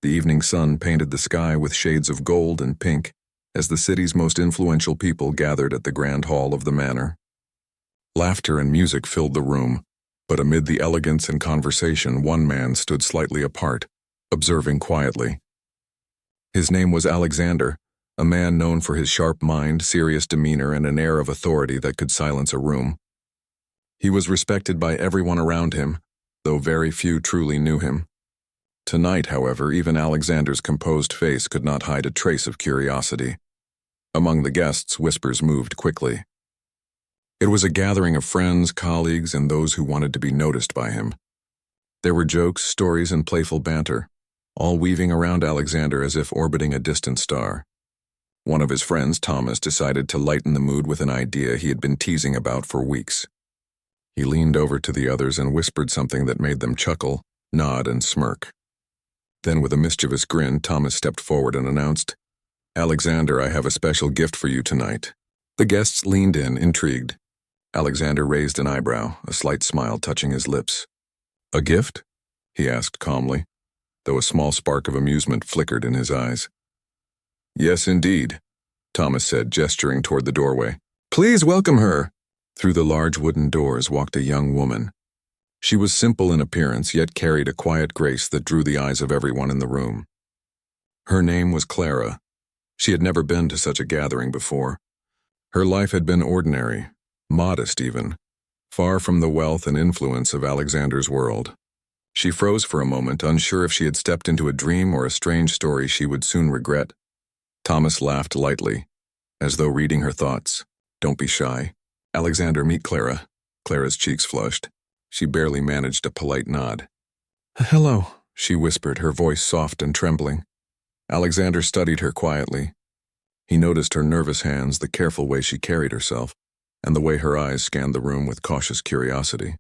The evening sun painted the sky with shades of gold and pink as the city's most influential people gathered at the grand hall of the manor. Laughter and music filled the room, but amid the elegance and conversation, one man stood slightly apart, observing quietly. His name was Alexander, a man known for his sharp mind, serious demeanor, and an air of authority that could silence a room. He was respected by everyone around him, though very few truly knew him. Tonight, however, even Alexander's composed face could not hide a trace of curiosity. Among the guests, whispers moved quickly. It was a gathering of friends, colleagues, and those who wanted to be noticed by him. There were jokes, stories, and playful banter, all weaving around Alexander as if orbiting a distant star. One of his friends, Thomas, decided to lighten the mood with an idea he had been teasing about for weeks. He leaned over to the others and whispered something that made them chuckle, nod, and smirk. Then, with a mischievous grin, Thomas stepped forward and announced, "Alexander, I have a special gift for you tonight." The guests leaned in, intrigued. Alexander raised an eyebrow, a slight smile touching his lips. "A gift?" he asked calmly, though a small spark of amusement flickered in his eyes. "Yes, indeed," Thomas said, gesturing toward the doorway. "Please welcome her." Through the large wooden doors walked a young woman. She was simple in appearance, yet carried a quiet grace that drew the eyes of everyone in the room. Her name was Clara. She had never been to such a gathering before. Her life had been ordinary, modest even, far from the wealth and influence of Alexander's world. She froze for a moment, unsure if she had stepped into a dream or a strange story she would soon regret. Thomas laughed lightly, as though reading her thoughts. "Don't be shy. Alexander, meet Clara." Clara's cheeks flushed. She barely managed a polite nod. "Hello," she whispered, her voice soft and trembling. Alexander studied her quietly. He noticed her nervous hands, the careful way she carried herself, and the way her eyes scanned the room with cautious curiosity.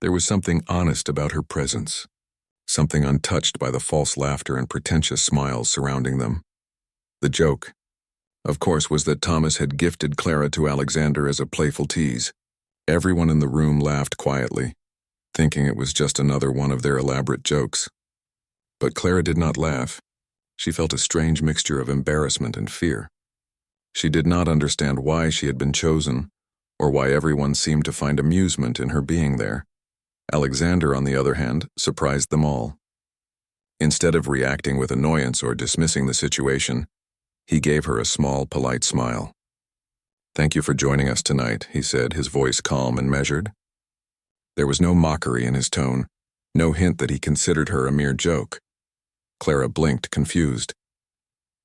There was something honest about her presence, something untouched by the false laughter and pretentious smiles surrounding them. The joke, of course, was that Thomas had gifted Clara to Alexander as a playful tease. Everyone in the room laughed quietly, thinking it was just another one of their elaborate jokes. But Clara did not laugh. She felt a strange mixture of embarrassment and fear. She did not understand why she had been chosen, or why everyone seemed to find amusement in her being there. Alexander, on the other hand, surprised them all. Instead of reacting with annoyance or dismissing the situation, he gave her a small, polite smile. "Thank you for joining us tonight," he said, his voice calm and measured. There was no mockery in his tone, no hint that he considered her a mere joke. Clara blinked, confused.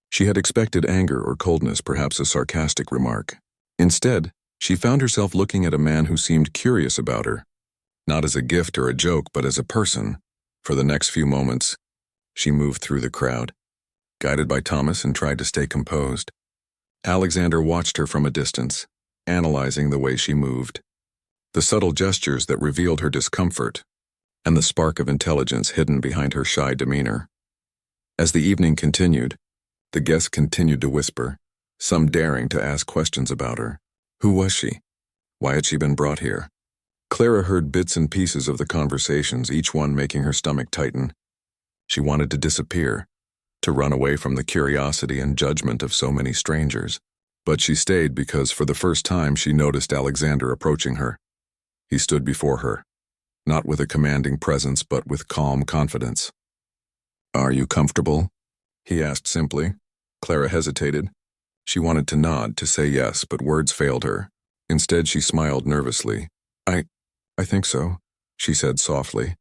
She had expected anger or coldness, perhaps a sarcastic remark. Instead, she found herself looking at a man who seemed curious about her, not as a gift or a joke, but as a person. For the next few moments, she moved through the crowd, guided by Thomas, and tried to stay composed. Alexander watched her from a distance, analyzing the way she moved, the subtle gestures that revealed her discomfort, and the spark of intelligence hidden behind her shy demeanor. As the evening continued, the guests continued to whisper, some daring to ask questions about her. Who was she? Why had she been brought here? Clara heard bits and pieces of the conversations, each one making her stomach tighten. She wanted to disappear, to run away from the curiosity and judgment of so many strangers. But she stayed because for the first time she noticed Alexander approaching her. He stood before her, not with a commanding presence but with calm confidence. "Are you comfortable?" he asked simply. Clara hesitated. She wanted to nod, to say yes, but words failed her. Instead, she smiled nervously. I think so," she said softly.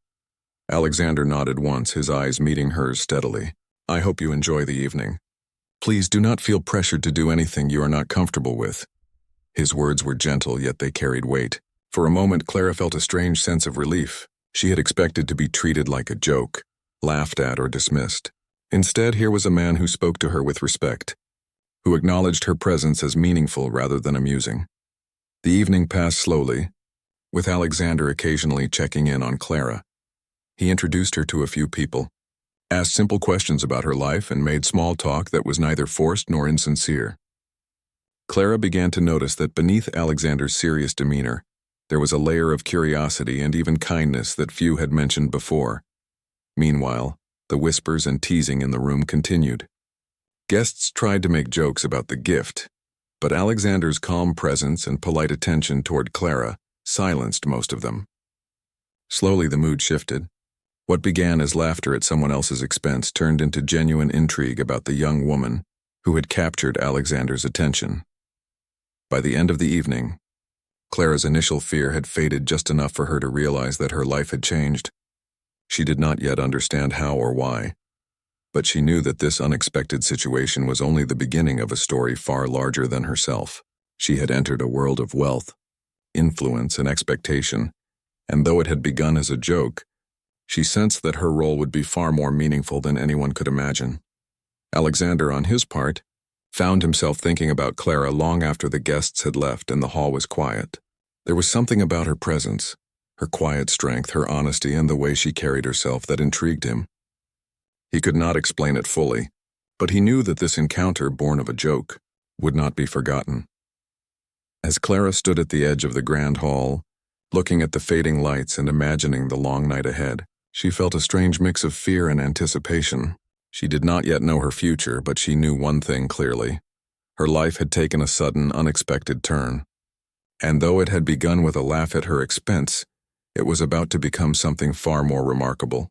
Alexander nodded once, his eyes meeting hers steadily. "I hope you enjoy the evening. Please do not feel pressured to do anything you are not comfortable with." His words were gentle, yet they carried weight. For a moment, Clara felt a strange sense of relief. She had expected to be treated like a joke, laughed at or dismissed. Instead, here was a man who spoke to her with respect, who acknowledged her presence as meaningful rather than amusing. The evening passed slowly, with Alexander occasionally checking in on Clara. He introduced her to a few people, asked simple questions about her life, and made small talk that was neither forced nor insincere. Clara began to notice that beneath Alexander's serious demeanor, there was a layer of curiosity and even kindness that few had mentioned before. Meanwhile, The whispers and teasing in the room continued. Guests tried to make jokes about the gift, but Alexander's calm presence and polite attention toward Clara silenced most of them. Slowly the mood shifted. What began as laughter at someone else's expense turned into genuine intrigue about the young woman who had captured Alexander's attention. By the end of the evening, Clara's initial fear had faded just enough for her to realize that her life had changed. She did not yet understand how or why, but she knew that this unexpected situation was only the beginning of a story far larger than herself. She had entered a world of wealth, influence, and expectation, and though it had begun as a joke, she sensed that her role would be far more meaningful than anyone could imagine. Alexander, on his part, found himself thinking about Clara long after the guests had left and the hall was quiet. There was something about her presence, her quiet strength, her honesty, and the way she carried herself that intrigued him. He could not explain it fully, but he knew that this encounter, born of a joke, would not be forgotten. As Clara stood at the edge of the grand hall, looking at the fading lights and imagining the long night ahead, she felt a strange mix of fear and anticipation. She did not yet know her future, but she knew one thing clearly. Her life had taken a sudden, unexpected turn. And though it had begun with a laugh at her expense, it was about to become something far more remarkable.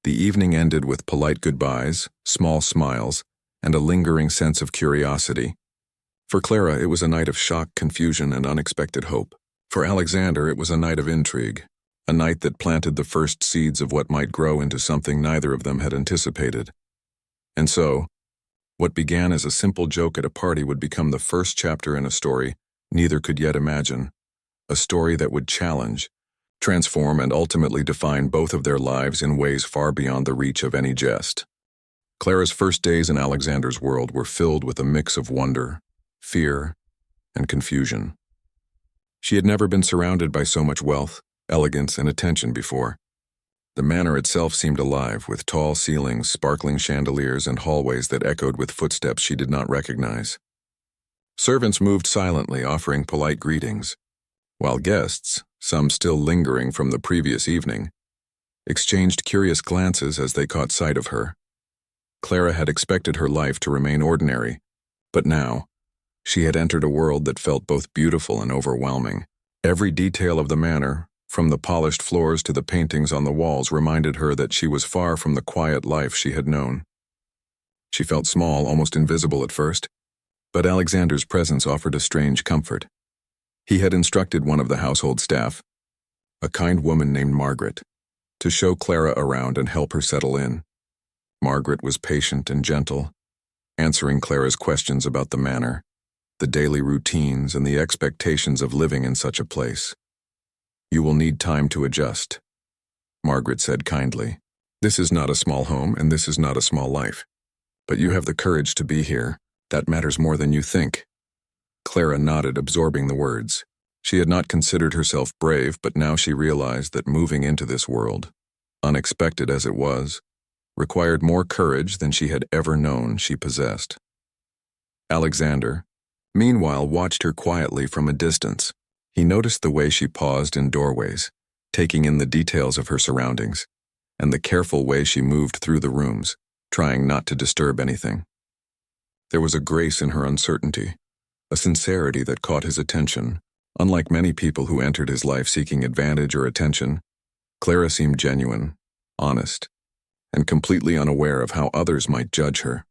The evening ended with polite goodbyes, small smiles, and a lingering sense of curiosity. For Clara, it was a night of shock, confusion, and unexpected hope. For Alexander, it was a night of intrigue, a night that planted the first seeds of what might grow into something neither of them had anticipated. And so, what began as a simple joke at a party would become the first chapter in a story neither could yet imagine, a story that would challenge, transform, and ultimately define both of their lives in ways far beyond the reach of any jest. Clara's first days in Alexander's world were filled with a mix of wonder, fear, and confusion. She had never been surrounded by so much wealth, elegance, and attention before. The manor itself seemed alive, with tall ceilings, sparkling chandeliers, and hallways that echoed with footsteps she did not recognize. Servants moved silently, offering polite greetings, while guests, some still lingering from the previous evening, exchanged curious glances as they caught sight of her. Clara had expected her life to remain ordinary, but now, she had entered a world that felt both beautiful and overwhelming. Every detail of the manor, from the polished floors to the paintings on the walls, reminded her that she was far from the quiet life she had known. She felt small, almost invisible at first, but Alexander's presence offered a strange comfort. He had instructed one of the household staff, a kind woman named Margaret, to show Clara around and help her settle in. Margaret was patient and gentle, answering Clara's questions about the manor, the daily routines, and the expectations of living in such a place. "You will need time to adjust," Margaret said kindly. "This is not a small home, and this is not a small life. But you have the courage to be here. That matters more than you think." Clara nodded, absorbing the words. She had not considered herself brave, but now she realized that moving into this world, unexpected as it was, required more courage than she had ever known she possessed. Alexander, meanwhile, watched her quietly from a distance. He noticed the way she paused in doorways, taking in the details of her surroundings, and the careful way she moved through the rooms, trying not to disturb anything. There was a grace in her uncertainty, a sincerity that caught his attention. Unlike many people who entered his life seeking advantage or attention, Clara seemed genuine, honest, and completely unaware of how others might judge her.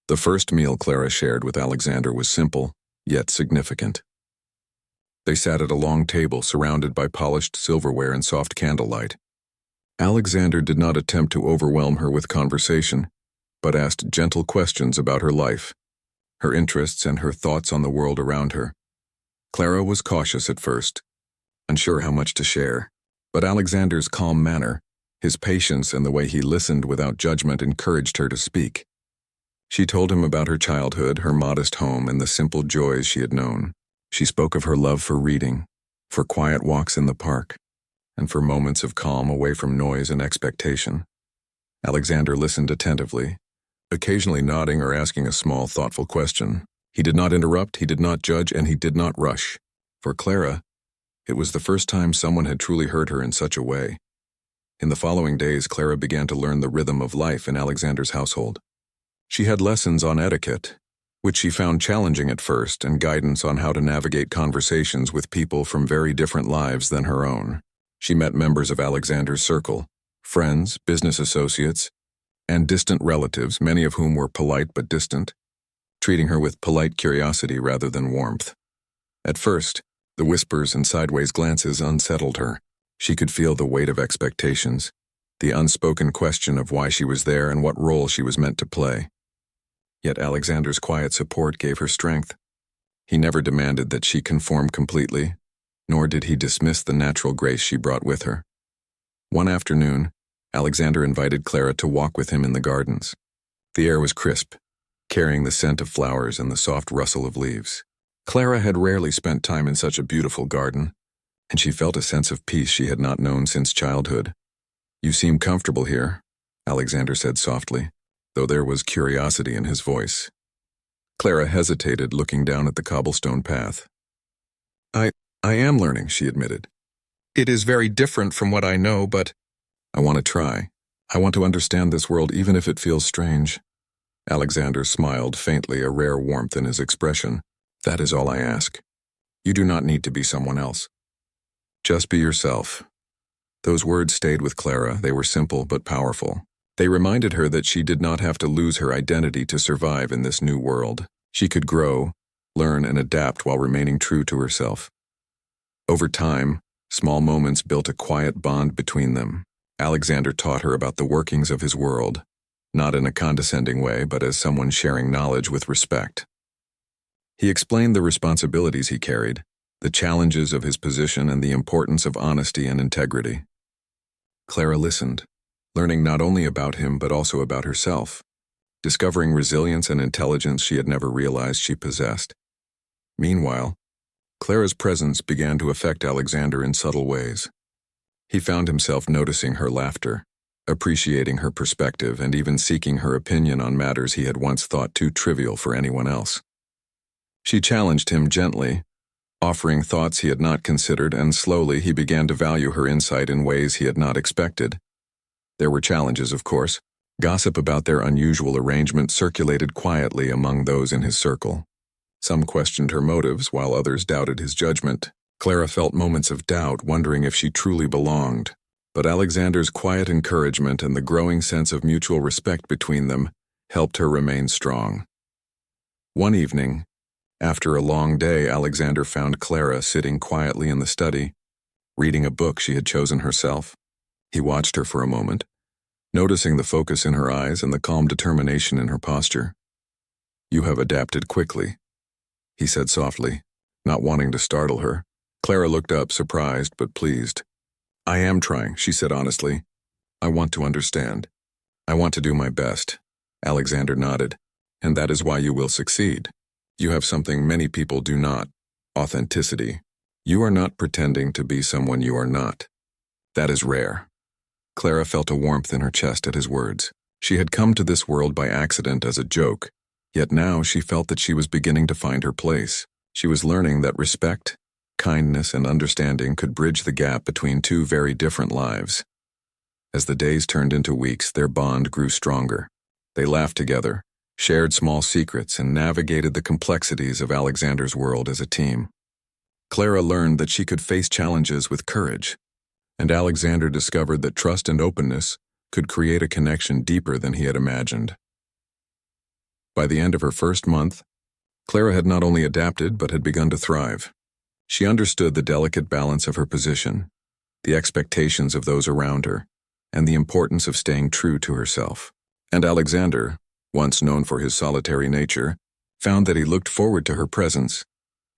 The first meal Clara shared with Alexander was simple, yet significant. They sat at a long table surrounded by polished silverware and soft candlelight. Alexander did not attempt to overwhelm her with conversation, but asked gentle questions about her life, her interests, and her thoughts on the world around her. Clara was cautious at first, unsure how much to share, but Alexander's calm manner, his patience, and the way he listened without judgment encouraged her to speak. She told him about her childhood, her modest home, and the simple joys she had known. She spoke of her love for reading, for quiet walks in the park, and for moments of calm away from noise and expectation. Alexander listened attentively, occasionally nodding or asking a small, thoughtful question. He did not interrupt, he did not judge, and he did not rush. For Clara, it was the first time someone had truly heard her in such a way. In the following days, Clara began to learn the rhythm of life in Alexander's household. She had lessons on etiquette, which she found challenging at first, and guidance on how to navigate conversations with people from very different lives than her own. She met members of Alexander's circle, friends, business associates, and distant relatives, many of whom were polite but distant, treating her with polite curiosity rather than warmth. At first, the whispers and sideways glances unsettled her. She could feel the weight of expectations, the unspoken question of why she was there and what role she was meant to play. Yet Alexander's quiet support gave her strength. He never demanded that she conform completely, nor did he dismiss the natural grace she brought with her. One afternoon, Alexander invited Clara to walk with him in the gardens. The air was crisp, carrying the scent of flowers and the soft rustle of leaves. Clara had rarely spent time in such a beautiful garden, and she felt a sense of peace she had not known since childhood. "You seem comfortable here," Alexander said softly, though there was curiosity in his voice. Clara hesitated, looking down at the cobblestone path. I am learning," she admitted. "It is very different from what I know, but I want to try. I want to understand this world even if it feels strange." Alexander smiled faintly, a rare warmth in his expression. "That is all I ask. You do not need to be someone else. Just be yourself." Those words stayed with Clara. They were simple but powerful. They reminded her that she did not have to lose her identity to survive in this new world. She could grow, learn, and adapt while remaining true to herself. Over time, small moments built a quiet bond between them. Alexander taught her about the workings of his world, not in a condescending way, but as someone sharing knowledge with respect. He explained the responsibilities he carried, the challenges of his position, and the importance of honesty and integrity. Clara listened, learning not only about him but also about herself, discovering resilience and intelligence she had never realized she possessed. Meanwhile, Clara's presence began to affect Alexander in subtle ways. He found himself noticing her laughter, appreciating her perspective, and even seeking her opinion on matters he had once thought too trivial for anyone else. She challenged him gently, offering thoughts he had not considered, and slowly he began to value her insight in ways he had not expected. There were challenges, of course. Gossip about their unusual arrangement circulated quietly among those in his circle. Some questioned her motives, while others doubted his judgment. Clara felt moments of doubt, wondering if she truly belonged. But Alexander's quiet encouragement and the growing sense of mutual respect between them helped her remain strong. One evening, after a long day, Alexander found Clara sitting quietly in the study, reading a book she had chosen herself. He watched her for a moment, noticing the focus in her eyes and the calm determination in her posture. "You have adapted quickly," he said softly, not wanting to startle her. Clara looked up, surprised but pleased. "I am trying," she said honestly. "I want to understand. I want to do my best." Alexander nodded. "And that is why you will succeed. You have something many people do not: authenticity. You are not pretending to be someone you are not. That is rare." Clara felt a warmth in her chest at his words. She had come to this world by accident as a joke, yet now she felt that she was beginning to find her place. She was learning that respect, kindness, and understanding could bridge the gap between two very different lives. As the days turned into weeks, their bond grew stronger. They laughed together, shared small secrets, and navigated the complexities of Alexander's world as a team. Clara learned that she could face challenges with courage, and Alexander discovered that trust and openness could create a connection deeper than he had imagined. By the end of her first month, Clara had not only adapted but had begun to thrive. She understood the delicate balance of her position, the expectations of those around her, and the importance of staying true to herself. And Alexander, once known for his solitary nature, found that he looked forward to her presence,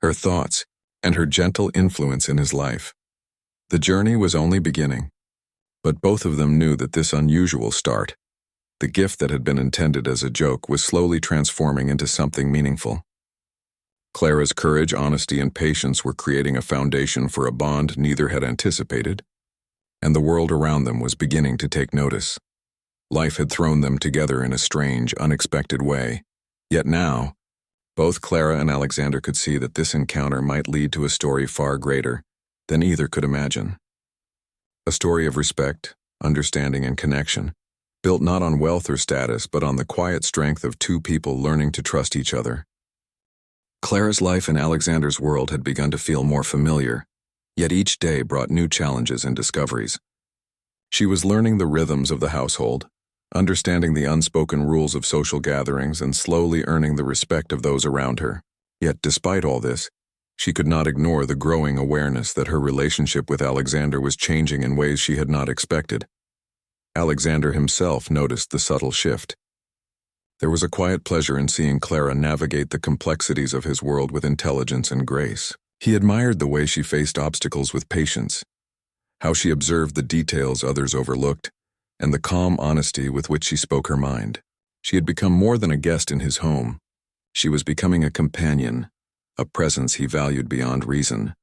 her thoughts, and her gentle influence in his life. The journey was only beginning, but both of them knew that this unusual start, the gift that had been intended as a joke, was slowly transforming into something meaningful. Clara's courage, honesty, and patience were creating a foundation for a bond neither had anticipated, and the world around them was beginning to take notice. Life had thrown them together in a strange, unexpected way, yet now, both Clara and Alexander could see that this encounter might lead to a story far greater than either could imagine. A story of respect, understanding, and connection, built not on wealth or status but on the quiet strength of two people learning to trust each other. Clara's life in Alexander's world had begun to feel more familiar, yet each day brought new challenges and discoveries. She was learning the rhythms of the household, understanding the unspoken rules of social gatherings, and slowly earning the respect of those around her. Yet despite all this, she could not ignore the growing awareness that her relationship with Alexander was changing in ways she had not expected. Alexander himself noticed the subtle shift. There was a quiet pleasure in seeing Clara navigate the complexities of his world with intelligence and grace. He admired the way she faced obstacles with patience, how she observed the details others overlooked, and the calm honesty with which she spoke her mind. She had become more than a guest in his home. She was becoming a companion, a presence he valued beyond reason.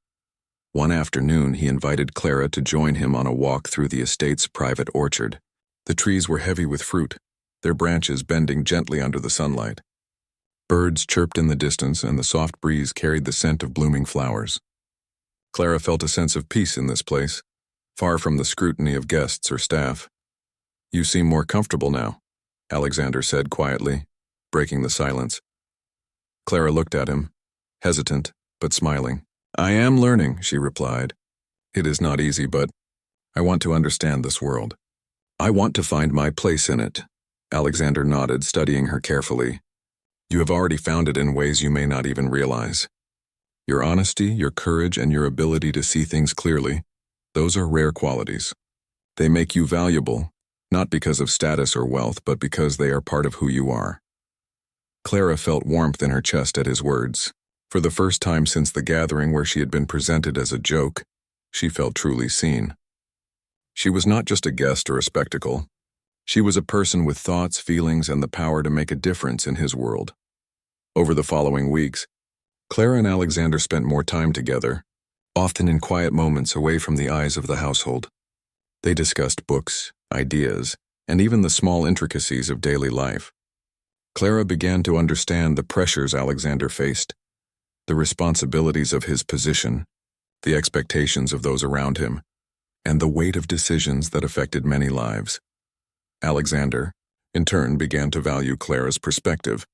One afternoon, he invited Clara to join him on a walk through the estate's private orchard. The trees were heavy with fruit, their branches bending gently under the sunlight. Birds chirped in the distance, and the soft breeze carried the scent of blooming flowers. Clara felt a sense of peace in this place, far from the scrutiny of guests or staff. "You seem more comfortable now," Alexander said quietly, breaking the silence. Clara looked at him, hesitant but smiling. "I am learning," she replied. "It is not easy, but I want to understand this world. I want to find my place in it." Alexander nodded, studying her carefully. "You have already found it in ways you may not even realize. Your honesty, your courage, and your ability to see things clearly, those are rare qualities. They make you valuable, not because of status or wealth, but because they are part of who you are." Clara felt warmth in her chest at his words. For the first time since the gathering where she had been presented as a joke, she felt truly seen. She was not just a guest or a spectacle. She was a person with thoughts, feelings, and the power to make a difference in his world. Over the following weeks, Clara and Alexander spent more time together, often in quiet moments away from the eyes of the household. They discussed books, ideas, and even the small intricacies of daily life. Clara began to understand the pressures Alexander faced, the responsibilities of his position, the expectations of those around him, and the weight of decisions that affected many lives. Alexander, in turn, began to value Clara's perspective.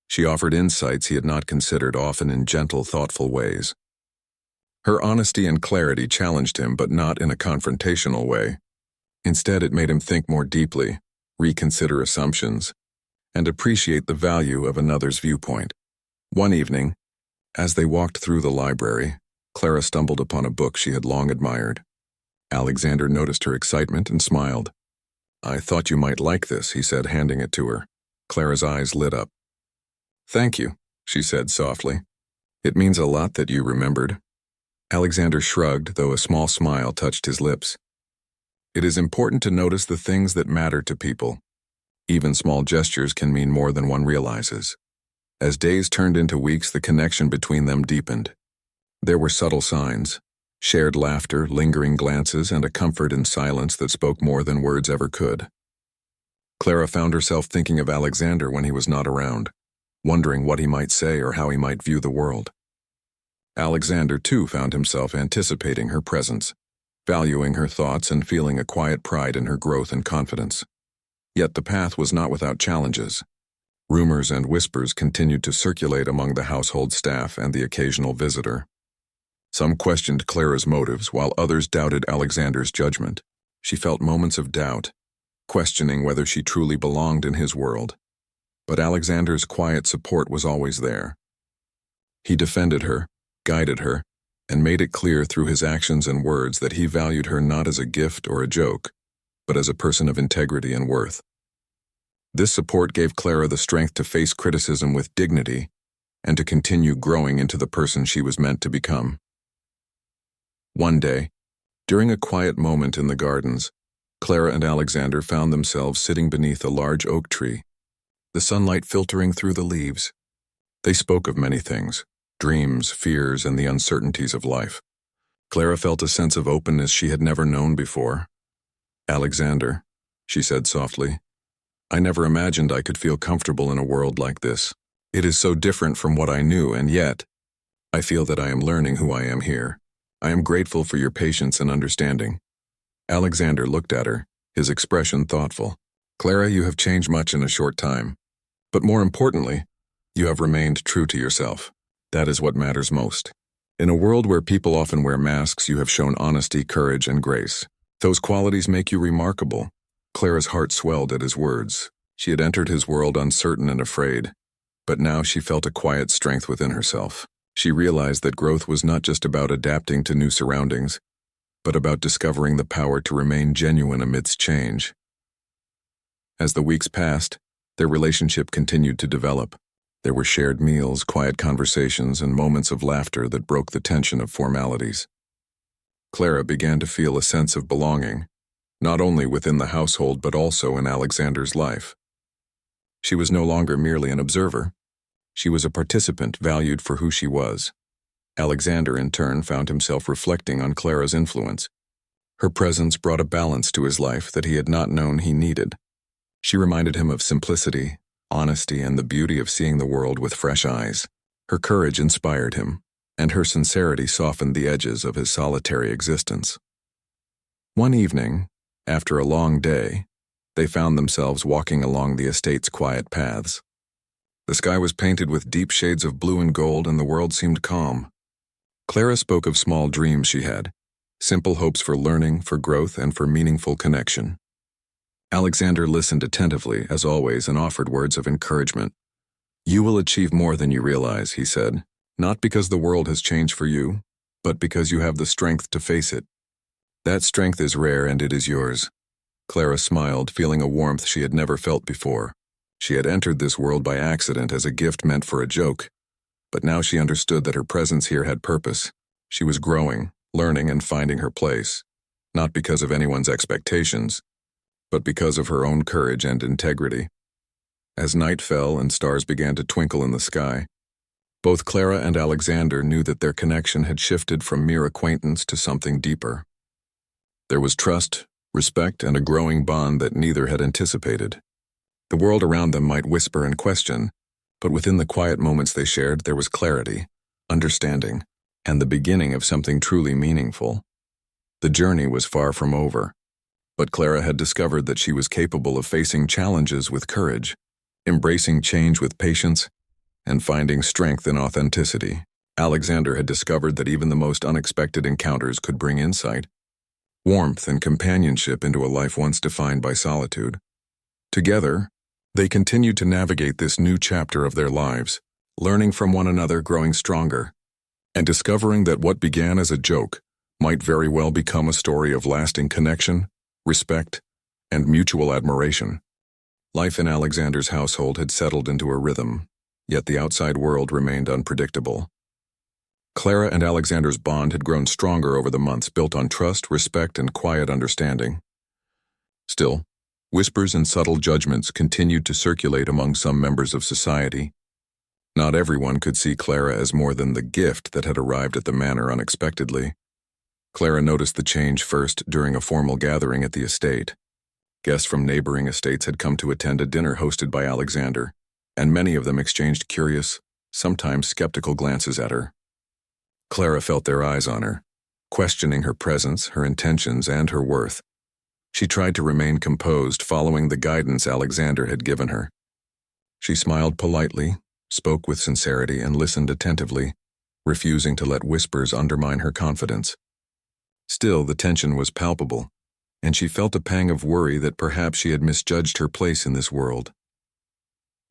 She offered insights he had not considered, often in gentle, thoughtful ways. Her honesty and clarity challenged him, but not in a confrontational way. Instead, it made him think more deeply, reconsider assumptions, and appreciate the value of another's viewpoint. One evening, as they walked through the library, Clara stumbled upon a book she had long admired. Alexander noticed her excitement and smiled. "I thought you might like this," he said, handing it to her. Clara's eyes lit up. "Thank you," she said softly. "It means a lot that you remembered." Alexander shrugged, though a small smile touched his lips. It is important to notice the things that matter to people. Even small gestures can mean more than one realizes. As days turned into weeks, the connection between them deepened. There were subtle signs, shared laughter, lingering glances, and a comfort in silence that spoke more than words ever could. Clara found herself thinking of Alexander when he was not around, wondering what he might say or how he might view the world. Alexander, too, found himself anticipating her presence, valuing her thoughts and feeling a quiet pride in her growth and confidence. Yet the path was not without challenges. Rumors and whispers continued to circulate among the household staff and the occasional visitor. Some questioned Clara's motives, while others doubted Alexander's judgment. She felt moments of doubt, questioning whether she truly belonged in his world. But Alexander's quiet support was always there. He defended her, guided her, and made it clear through his actions and words that he valued her not as a gift or a joke, but as a person of integrity and worth. This support gave Clara the strength to face criticism with dignity and to continue growing into the person she was meant to become. One day, during a quiet moment in the gardens, Clara and Alexander found themselves sitting beneath a large oak tree, the sunlight filtering through the leaves. They spoke of many things, dreams, fears, and the uncertainties of life. Clara felt a sense of openness she had never known before. "Alexander," she said softly, "I never imagined I could feel comfortable in a world like this. It is so different from what I knew, and yet, I feel that I am learning who I am here. I am grateful for your patience and understanding." Alexander looked at her, his expression thoughtful. "Clara, you have changed much in a short time. But more importantly, you have remained true to yourself. That is what matters most. In a world where people often wear masks, you have shown honesty, courage, and grace. Those qualities make you remarkable." Clara's heart swelled at his words. She had entered his world uncertain and afraid, but now she felt a quiet strength within herself. She realized that growth was not just about adapting to new surroundings, but about discovering the power to remain genuine amidst change. As the weeks passed, their relationship continued to develop. There were shared meals, quiet conversations, and moments of laughter that broke the tension of formalities. Clara began to feel a sense of belonging, not only within the household but also in Alexander's life. She was no longer merely an observer. She was a participant valued for who she was. Alexander, in turn, found himself reflecting on Clara's influence. Her presence brought a balance to his life that he had not known he needed. She reminded him of simplicity, honesty, and the beauty of seeing the world with fresh eyes. Her courage inspired him, and her sincerity softened the edges of his solitary existence. One evening, after a long day, they found themselves walking along the estate's quiet paths. The sky was painted with deep shades of blue and gold, and the world seemed calm. Clara spoke of small dreams she had, simple hopes for learning, for growth, and for meaningful connection. Alexander listened attentively, as always, and offered words of encouragement. "You will achieve more than you realize," he said, "not because the world has changed for you, but because you have the strength to face it. That strength is rare, and it is yours." Clara smiled, feeling a warmth she had never felt before. She had entered this world by accident as a gift meant for a joke, but now she understood that her presence here had purpose. She was growing, learning, and finding her place, not because of anyone's expectations, but because of her own courage and integrity. As night fell and stars began to twinkle in the sky, both Clara and Alexander knew that their connection had shifted from mere acquaintance to something deeper. There was trust, respect, and a growing bond that neither had anticipated. The world around them might whisper and question, but within the quiet moments they shared, there was clarity, understanding, and the beginning of something truly meaningful. The journey was far from over, but Clara had discovered that she was capable of facing challenges with courage, embracing change with patience, and finding strength in authenticity. Alexander had discovered that even the most unexpected encounters could bring insight, warmth, and companionship into a life once defined by solitude. Together, they continued to navigate this new chapter of their lives, learning from one another, growing stronger, and discovering that what began as a joke might very well become a story of lasting connection, respect, and mutual admiration. Life in Alexander's household had settled into a rhythm, yet the outside world remained unpredictable. Clara and Alexander's bond had grown stronger over the months, built on trust, respect, and quiet understanding. Still, whispers and subtle judgments continued to circulate among some members of society. Not everyone could see Clara as more than the gift that had arrived at the manor unexpectedly. Clara noticed the change first during a formal gathering at the estate. Guests from neighboring estates had come to attend a dinner hosted by Alexander, and many of them exchanged curious, sometimes skeptical glances at her. Clara felt their eyes on her, questioning her presence, her intentions, and her worth. She tried to remain composed, following the guidance Alexander had given her. She smiled politely, spoke with sincerity, and listened attentively, refusing to let whispers undermine her confidence. Still, the tension was palpable, and she felt a pang of worry that perhaps she had misjudged her place in this world.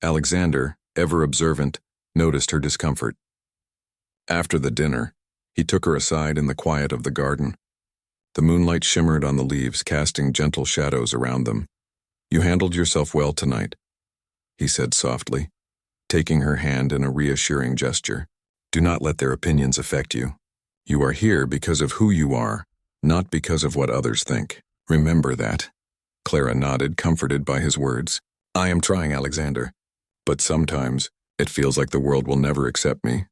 Alexander, ever observant, noticed her discomfort. After the dinner, he took her aside in the quiet of the garden. The moonlight shimmered on the leaves, casting gentle shadows around them. "You handled yourself well tonight," he said softly, taking her hand in a reassuring gesture. "Do not let their opinions affect you. You are here because of who you are, not because of what others think. Remember that." Clara nodded, comforted by his words. "I am trying, Alexander, but sometimes it feels like the world will never accept me."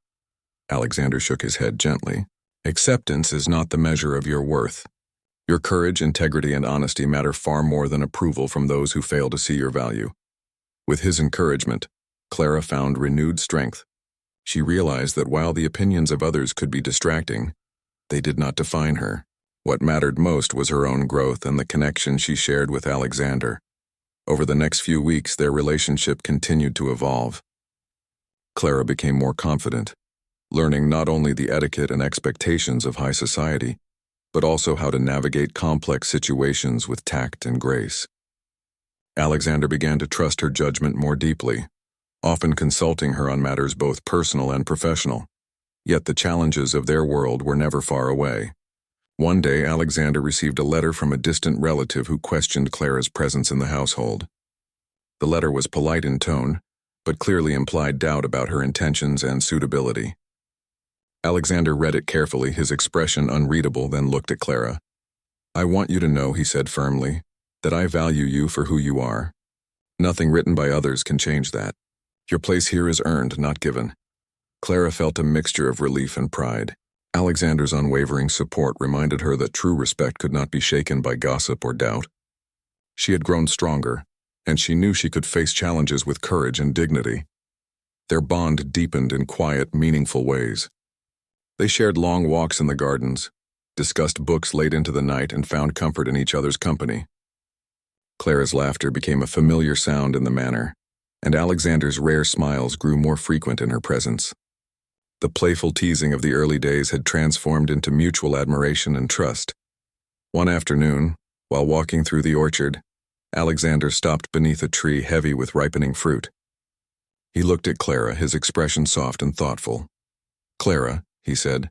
Alexander shook his head gently. "Acceptance is not the measure of your worth. Your courage, integrity, and honesty matter far more than approval from those who fail to see your value." With his encouragement, Clara found renewed strength. She realized that while the opinions of others could be distracting, they did not define her. What mattered most was her own growth and the connection she shared with Alexander. Over the next few weeks, their relationship continued to evolve. Clara became more confident, learning not only the etiquette and expectations of high society, but also how to navigate complex situations with tact and grace. Alexander began to trust her judgment more deeply, often consulting her on matters both personal and professional. Yet the challenges of their world were never far away. One day, Alexander received a letter from a distant relative who questioned Clara's presence in the household. The letter was polite in tone, but clearly implied doubt about her intentions and suitability. Alexander read it carefully, his expression unreadable, then looked at Clara. "I want you to know," he said firmly, "that I value you for who you are. Nothing written by others can change that. Your place here is earned, not given." Clara felt a mixture of relief and pride. Alexander's unwavering support reminded her that true respect could not be shaken by gossip or doubt. She had grown stronger, and she knew she could face challenges with courage and dignity. Their bond deepened in quiet, meaningful ways. They shared long walks in the gardens, discussed books late into the night, and found comfort in each other's company. Clara's laughter became a familiar sound in the manor, and Alexander's rare smiles grew more frequent in her presence. The playful teasing of the early days had transformed into mutual admiration and trust. One afternoon, while walking through the orchard, Alexander stopped beneath a tree heavy with ripening fruit. He looked at Clara, his expression soft and thoughtful. "Clara," he said,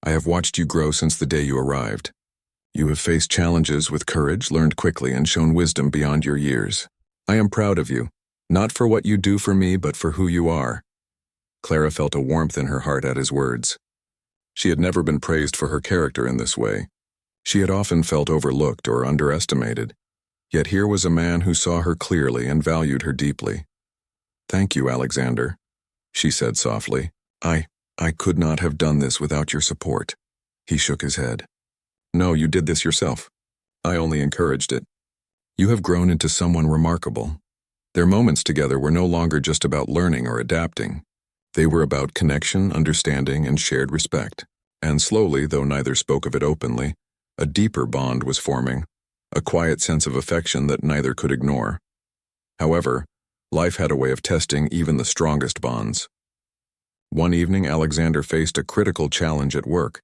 "I have watched you grow since the day you arrived. You have faced challenges with courage, learned quickly, and shown wisdom beyond your years. I am proud of you, not for what you do for me, but for who you are." Clara felt a warmth in her heart at his words. She had never been praised for her character in this way. She had often felt overlooked or underestimated. Yet here was a man who saw her clearly and valued her deeply. "Thank you, Alexander," she said softly. I could not have done this without your support." He shook his head. "No, you did this yourself. I only encouraged it. You have grown into someone remarkable." Their moments together were no longer just about learning or adapting. They were about connection, understanding, and shared respect. And slowly, though neither spoke of it openly, a deeper bond was forming, a quiet sense of affection that neither could ignore. However, life had a way of testing even the strongest bonds. One evening, Alexander faced a critical challenge at work,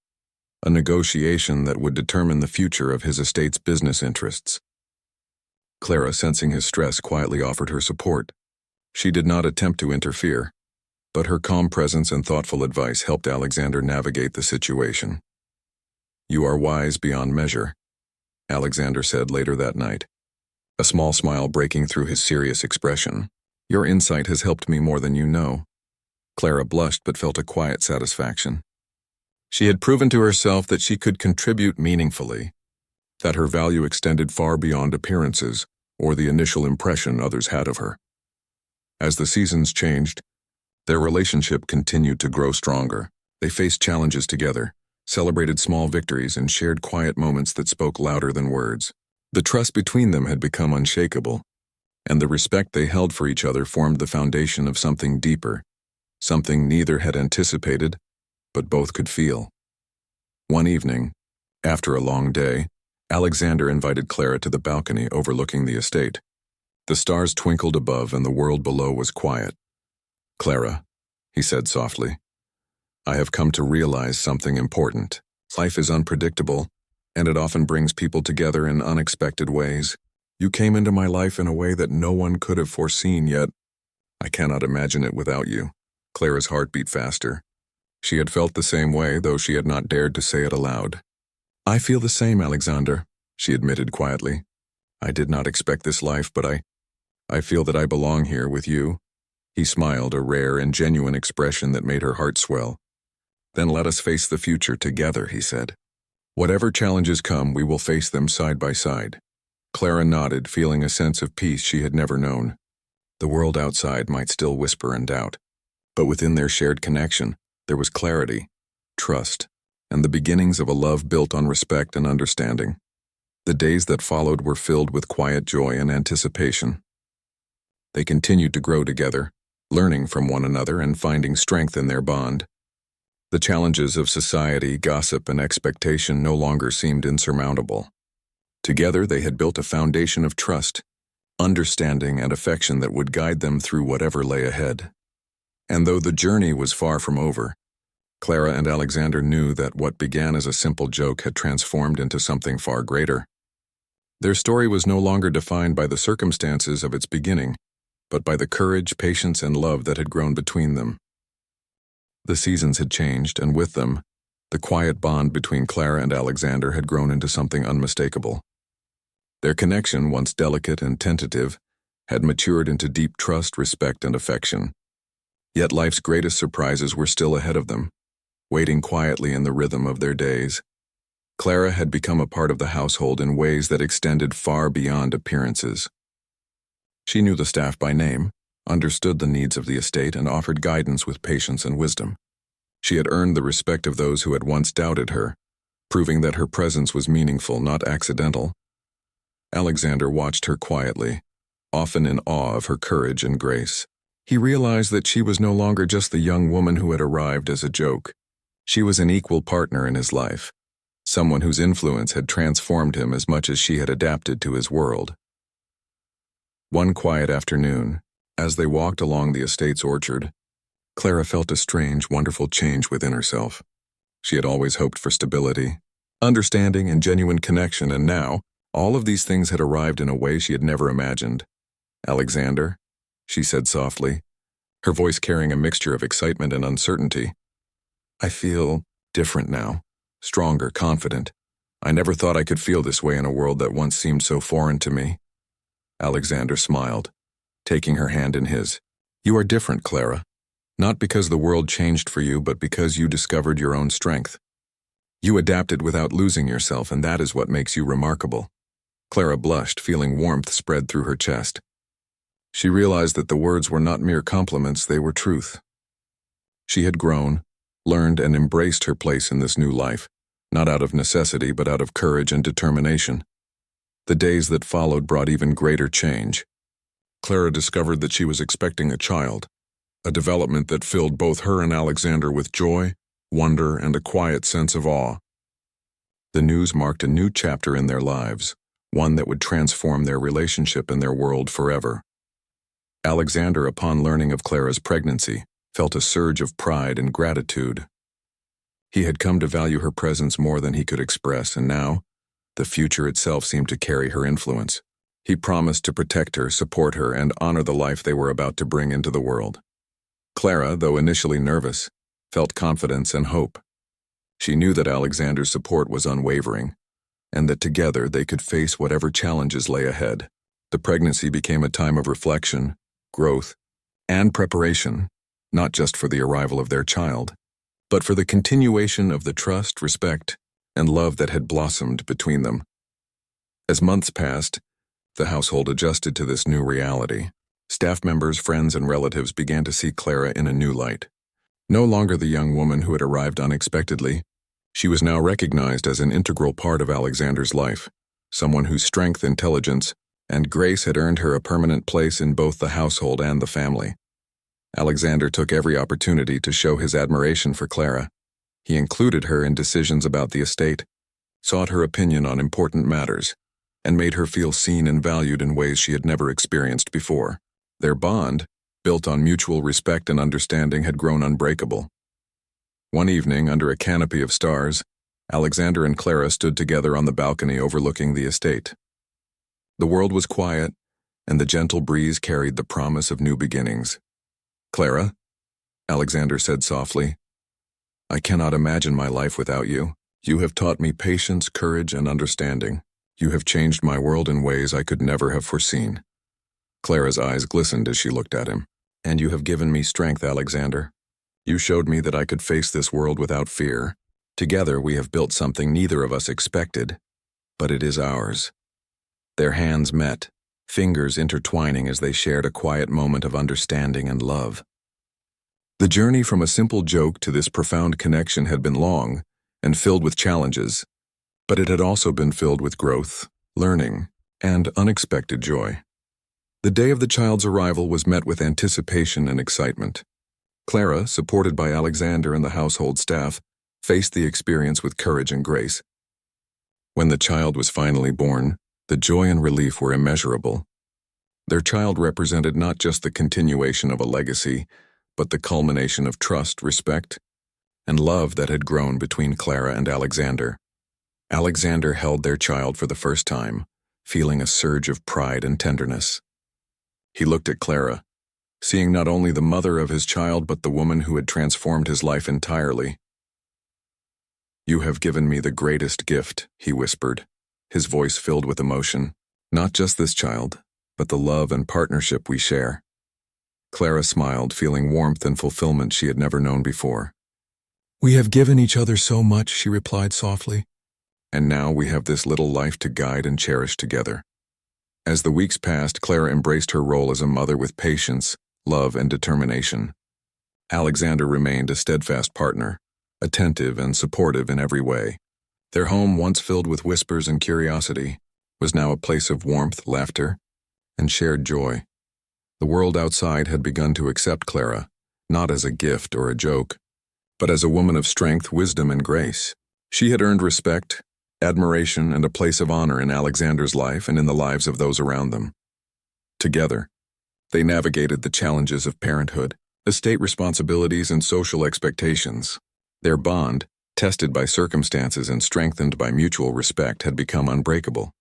a negotiation that would determine the future of his estate's business interests. Clara, sensing his stress, quietly offered her support. She did not attempt to interfere, but her calm presence and thoughtful advice helped Alexander navigate the situation. "You are wise beyond measure," Alexander said later that night, a small smile breaking through his serious expression. "Your insight has helped me more than you know." Clara blushed but felt a quiet satisfaction. She had proven to herself that she could contribute meaningfully, that her value extended far beyond appearances or the initial impression others had of her. As the seasons changed, their relationship continued to grow stronger. They faced challenges together, celebrated small victories, and shared quiet moments that spoke louder than words. The trust between them had become unshakable, and the respect they held for each other formed the foundation of something deeper, something neither had anticipated, but both could feel. One evening, after a long day, Alexander invited Clara to the balcony overlooking the estate. The stars twinkled above and the world below was quiet. "Clara," he said softly, "I have come to realize something important. Life is unpredictable, and it often brings people together in unexpected ways. You came into my life in a way that no one could have foreseen, yet I cannot imagine it without you." Clara's heart beat faster. She had felt the same way, though she had not dared to say it aloud. "I feel the same, Alexander," she admitted quietly. "I did not expect this life, but I feel that I belong here with you." He smiled, a rare and genuine expression that made her heart swell. "Then let us face the future together," he said. "Whatever challenges come, we will face them side by side." Clara nodded, feeling a sense of peace she had never known. The world outside might still whisper and doubt, but within their shared connection, there was clarity, trust, and the beginnings of a love built on respect and understanding. The days that followed were filled with quiet joy and anticipation. They continued to grow together, learning from one another and finding strength in their bond. The challenges of society, gossip, and expectation no longer seemed insurmountable. Together, they had built a foundation of trust, understanding, and affection that would guide them through whatever lay ahead. And though the journey was far from over, Clara and Alexander knew that what began as a simple joke had transformed into something far greater. Their story was no longer defined by the circumstances of its beginning, but by the courage, patience, and love that had grown between them. The seasons had changed, and with them, the quiet bond between Clara and Alexander had grown into something unmistakable. Their connection, once delicate and tentative, had matured into deep trust, respect, and affection. Yet life's greatest surprises were still ahead of them, waiting quietly in the rhythm of their days. Clara had become a part of the household in ways that extended far beyond appearances. She knew the staff by name, understood the needs of the estate, and offered guidance with patience and wisdom. She had earned the respect of those who had once doubted her, proving that her presence was meaningful, not accidental. Alexander watched her quietly, often in awe of her courage and grace. He realized that she was no longer just the young woman who had arrived as a joke. She was an equal partner in his life, someone whose influence had transformed him as much as she had adapted to his world. One quiet afternoon, as they walked along the estate's orchard, Clara felt a strange, wonderful change within herself. She had always hoped for stability, understanding, and genuine connection, and now, all of these things had arrived in a way she had never imagined. "Alexander," she said softly, her voice carrying a mixture of excitement and uncertainty. "I feel different now, stronger, confident. I never thought I could feel this way in a world that once seemed so foreign to me." Alexander smiled, taking her hand in his. "You are different, Clara. Not because the world changed for you, but because you discovered your own strength. You adapted without losing yourself, and that is what makes you remarkable." Clara blushed, feeling warmth spread through her chest. She realized that the words were not mere compliments, they were truth. She had grown, learned, and embraced her place in this new life, not out of necessity, but out of courage and determination. The days that followed brought even greater change. Clara discovered that she was expecting a child, a development that filled both her and Alexander with joy, wonder, and a quiet sense of awe. The news marked a new chapter in their lives, one that would transform their relationship and their world forever. Alexander, upon learning of Clara's pregnancy, felt a surge of pride and gratitude. He had come to value her presence more than he could express, and now, the future itself seemed to carry her influence. He promised to protect her, support her, and honor the life they were about to bring into the world. Clara, though initially nervous, felt confidence and hope. She knew that Alexander's support was unwavering, and that together they could face whatever challenges lay ahead. The pregnancy became a time of reflection, growth, and preparation, not just for the arrival of their child, but for the continuation of the trust, respect, and love that had blossomed between them. As months passed, the household adjusted to this new reality. Staff members, friends, and relatives began to see Clara in a new light. No longer the young woman who had arrived unexpectedly, she was now recognized as an integral part of Alexander's life, someone whose strength, intelligence, and grace had earned her a permanent place in both the household and the family. Alexander took every opportunity to show his admiration for Clara. He included her in decisions about the estate, sought her opinion on important matters, and made her feel seen and valued in ways she had never experienced before. Their bond, built on mutual respect and understanding, had grown unbreakable. One evening, under a canopy of stars, Alexander and Clara stood together on the balcony overlooking the estate. The world was quiet, and the gentle breeze carried the promise of new beginnings. "Clara," Alexander said softly, "I cannot imagine my life without you. You have taught me patience, courage, and understanding. You have changed my world in ways I could never have foreseen." Clara's eyes glistened as she looked at him. "And you have given me strength, Alexander. You showed me that I could face this world without fear. Together we have built something neither of us expected, but it is ours." Their hands met, fingers intertwining as they shared a quiet moment of understanding and love. The journey from a simple joke to this profound connection had been long and filled with challenges, but it had also been filled with growth, learning, and unexpected joy. The day of the child's arrival was met with anticipation and excitement. Clara, supported by Alexander and the household staff, faced the experience with courage and grace. When the child was finally born, the joy and relief were immeasurable. Their child represented not just the continuation of a legacy, but the culmination of trust, respect, and love that had grown between Clara and Alexander. Alexander held their child for the first time, feeling a surge of pride and tenderness. He looked at Clara, seeing not only the mother of his child but the woman who had transformed his life entirely. "You have given me the greatest gift," he whispered, his voice filled with emotion. "Not just this child, but the love and partnership we share." Clara smiled, feeling warmth and fulfillment she had never known before. "We have given each other so much," she replied softly. "And now we have this little life to guide and cherish together." As the weeks passed, Clara embraced her role as a mother with patience, love, and determination. Alexander remained a steadfast partner, attentive and supportive in every way. Their home, once filled with whispers and curiosity, was now a place of warmth, laughter, and shared joy. The world outside had begun to accept Clara, not as a gift or a joke, but as a woman of strength, wisdom, and grace. She had earned respect, admiration, and a place of honor in Alexander's life and in the lives of those around them. Together, they navigated the challenges of parenthood, estate responsibilities, and social expectations. Their bond, tested by circumstances and strengthened by mutual respect, had become unbreakable.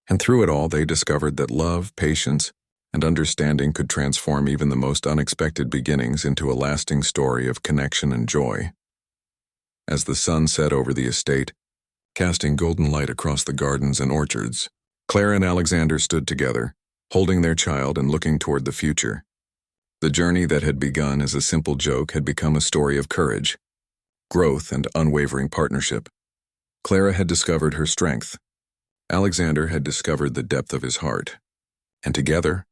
And through it all, they discovered that love, patience, and understanding could transform even the most unexpected beginnings into a lasting story of connection and joy. As the sun set over the estate, casting golden light across the gardens and orchards, Clara and Alexander stood together, holding their child and looking toward the future. The journey that had begun as a simple joke had become a story of courage, growth, and unwavering partnership. Clara had discovered her strength. Alexander had discovered the depth of his heart. And together,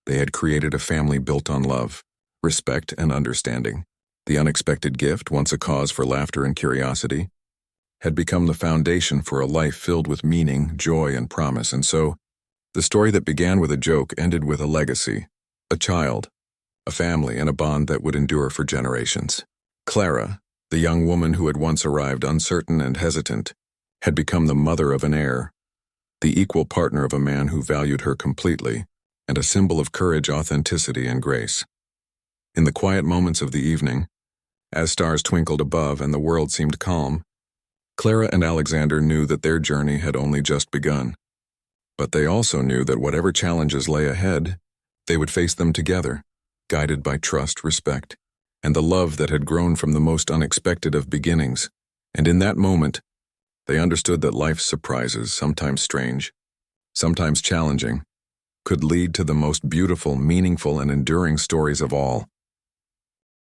they had created a family built on love, respect, and understanding. The unexpected gift, once a cause for laughter and curiosity, had become the foundation for a life filled with meaning, joy, and promise. And so, the story that began with a joke ended with a legacy, a child, a family, and a bond that would endure for generations. Clara, the young woman who had once arrived uncertain and hesitant, had become the mother of an heir, the equal partner of a man who valued her completely, and a symbol of courage, authenticity, and grace. In the quiet moments of the evening, as stars twinkled above and the world seemed calm, Clara and Alexander knew that their journey had only just begun. But they also knew that whatever challenges lay ahead, they would face them together, guided by trust, respect, and the love that had grown from the most unexpected of beginnings. And in that moment, they understood that life's surprises, sometimes strange, sometimes challenging, could lead to the most beautiful, meaningful, and enduring stories of all.